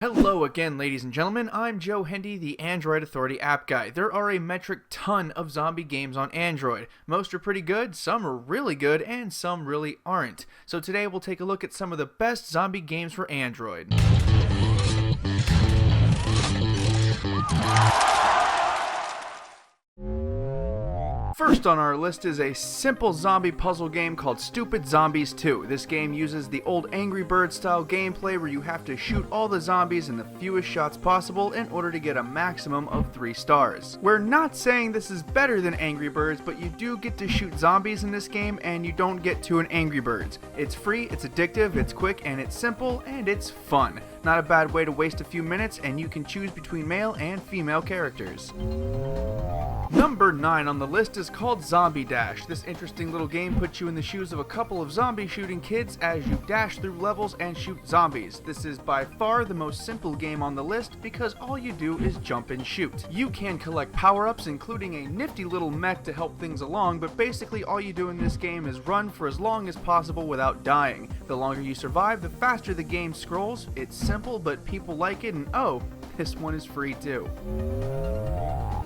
Hello again, ladies and gentlemen. I'm Joe Hendy, the Android Authority app guy. There are a metric ton of zombie games on Android. Most are pretty good, some are really good, and some really aren't. So today we'll take a look at some of the best zombie games for Android. First on our list is a simple zombie puzzle game called Stupid Zombies 2. This game uses the old Angry Birds style gameplay where you have to shoot all the zombies in the fewest shots possible in order to get a maximum of 3 stars. We're not saying this is better than Angry Birds, but you do get to shoot zombies in this game and you don't get to an Angry Birds. It's free, it's addictive, it's quick, and it's simple, and it's fun. Not a bad way to waste a few minutes, and you can choose between male and female characters. Number 9 on the list is called Zombie Dash. This interesting little game puts you in the shoes of a couple of zombie shooting kids as you dash through levels and shoot zombies. This is by far the most simple game on the list because all you do is jump and shoot. You can collect power-ups, including a nifty little mech to help things along, but basically all you do in this game is run for as long as possible without dying. The longer you survive, the faster the game scrolls. It's simple, but people like it, and oh, this one is free too.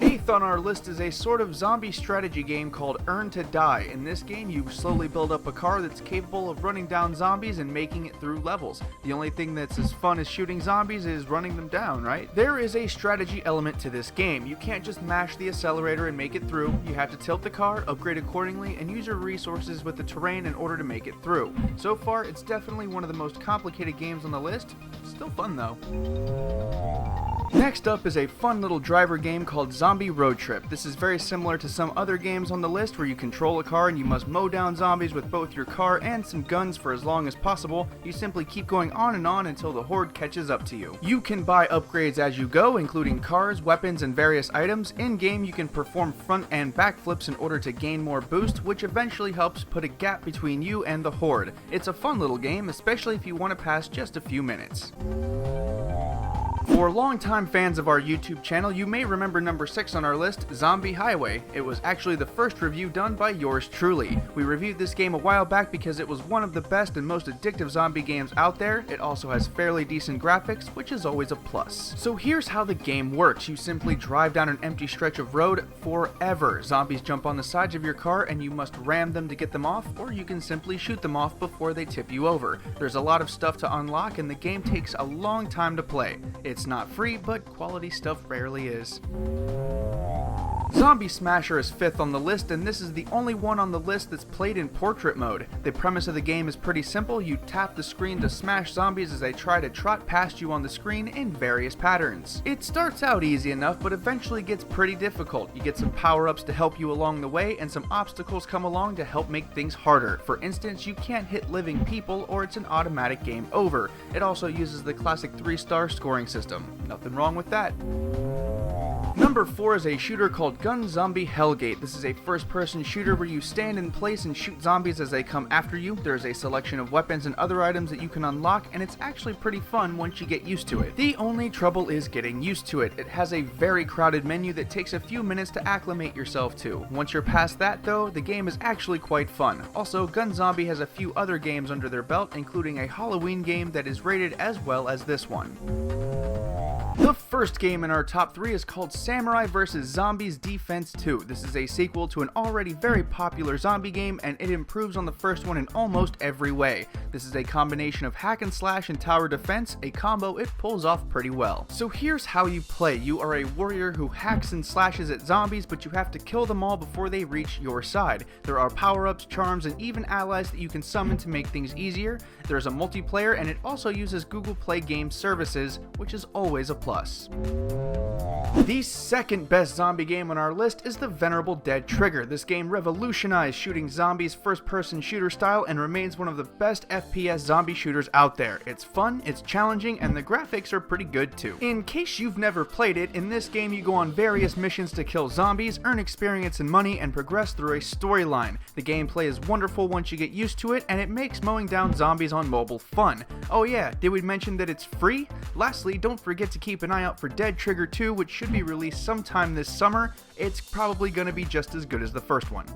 8th on our list is a sort of zombie strategy game called Earn to Die. In this game, you slowly build up a car that's capable of running down zombies and making it through levels. The only thing that's as fun as shooting zombies is running them down, right? There is a strategy element to this game. You can't just mash the accelerator and make it through. You have to tilt the car, upgrade accordingly, and use your resources with the terrain in order to make it through. So far, it's definitely one of the most complicated games on the list. Still fun though. Next up is a fun little driver game called Zombie Roadtrip. This is very similar to some other games on the list where you control a car and you must mow down zombies with both your car and some guns for as long as possible. You simply keep going on and on until the horde catches up to you. You can buy upgrades as you go, including cars, weapons, and various items. In-game, you can perform front and back flips in order to gain more boost, which eventually helps put a gap between you and the horde. It's a fun little game, especially if you want to pass just a few minutes. For longtime fans of our YouTube channel, you may remember number 6 on our list, Zombie Highway. It was actually the first review done by yours truly. We reviewed this game a while back because it was one of the best and most addictive zombie games out there. It also has fairly decent graphics, which is always a plus. So here's how the game works. You simply drive down an empty stretch of road forever. Zombies jump on the sides of your car and you must ram them to get them off, or you can simply shoot them off before they tip you over. There's a lot of stuff to unlock and the game takes a long time to play. It's not free, but quality stuff rarely is. Zombie Smasher is 5th on the list, and this is the only one on the list that's played in portrait mode. The premise of the game is pretty simple. You tap the screen to smash zombies as they try to trot past you on the screen in various patterns. It starts out easy enough, but eventually gets pretty difficult. You get some power-ups to help you along the way, and some obstacles come along to help make things harder. For instance, you can't hit living people or it's an automatic game over. It also uses the classic 3-star scoring system. Nothing wrong with that. Number 4 is a shooter called Zombie Hellgate. This is a first-person shooter where you stand in place and shoot zombies as they come after you. There's a selection of weapons and other items that you can unlock, and it's actually pretty fun once you get used to it. The only trouble is getting used to it. It has a very crowded menu that takes a few minutes to acclimate yourself to. Once you're past that though, the game is actually quite fun. Also, Zombie has a few other games under their belt, including a Halloween game that is rated as well as this one. The first game in our top 3 is called Samurai vs. Zombies Defense 2. This is a sequel to an already very popular zombie game, and it improves on the first one in almost every way. This is a combination of hack and slash and tower defense, a combo it pulls off pretty well. So here's how you play. You are a warrior who hacks and slashes at zombies, but you have to kill them all before they reach your side. There are power-ups, charms, and even allies that you can summon to make things easier. There's a multiplayer, and it also uses Google Play Game Services, which is always a plus. The second best zombie game on our list is the venerable Dead Trigger. This game revolutionized shooting zombies first-person shooter style and remains one of the best FPS zombie shooters out there. It's fun, it's challenging, and the graphics are pretty good too. In case you've never played it, in this game you go on various missions to kill zombies, earn experience and money, and progress through a storyline. The gameplay is wonderful once you get used to it, and it makes mowing down zombies on mobile fun. Oh yeah, did we mention that it's free? Lastly, don't forget to keep an eye out for Dead Trigger 2, which should be released sometime this summer. It's probably going to be just as good as the first one.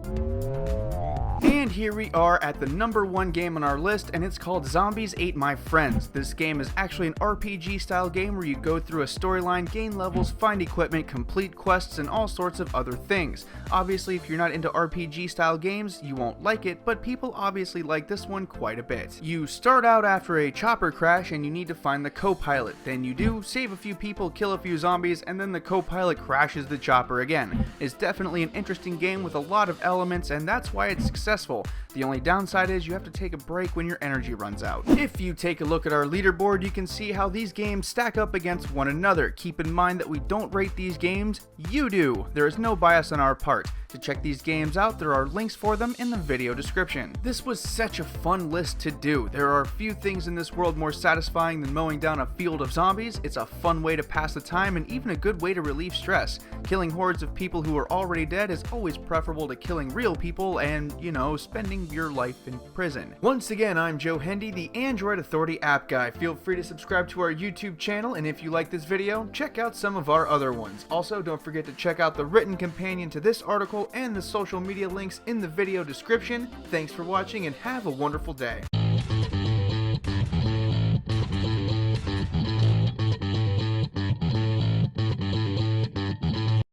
And here we are at the #1 game on our list, and it's called Zombies Ate My Friends. This game is actually an RPG style game where you go through a storyline, gain levels, find equipment, complete quests, and all sorts of other things. Obviously, if you're not into RPG style games, you won't like it, but people obviously like this one quite a bit. You start out after a chopper crash and you need to find the co-pilot. Then you do, save a few people, kill a few zombies, and then the co-pilot crashes the chopper again. It's definitely an interesting game with a lot of elements, and that's why it's successful. The only downside is you have to take a break when your energy runs out. If you take a look at our leaderboard, you can see how these games stack up against one another. Keep in mind that we don't rate these games, you do. There is no bias on our part. To check these games out, there are links for them in the video description. This was such a fun list to do. There are few things in this world more satisfying than mowing down a field of zombies. It's a fun way to pass the time and even a good way to relieve stress. Killing hordes of people who are already dead is always preferable to killing real people and, you know, spending your life in prison. Once again, I'm Joe Hendy, the Android Authority app guy. Feel free to subscribe to our YouTube channel, and if you like this video, check out some of our other ones. Also, don't forget to check out the written companion to this article and the social media links in the video description. Thanks for watching and have a wonderful day.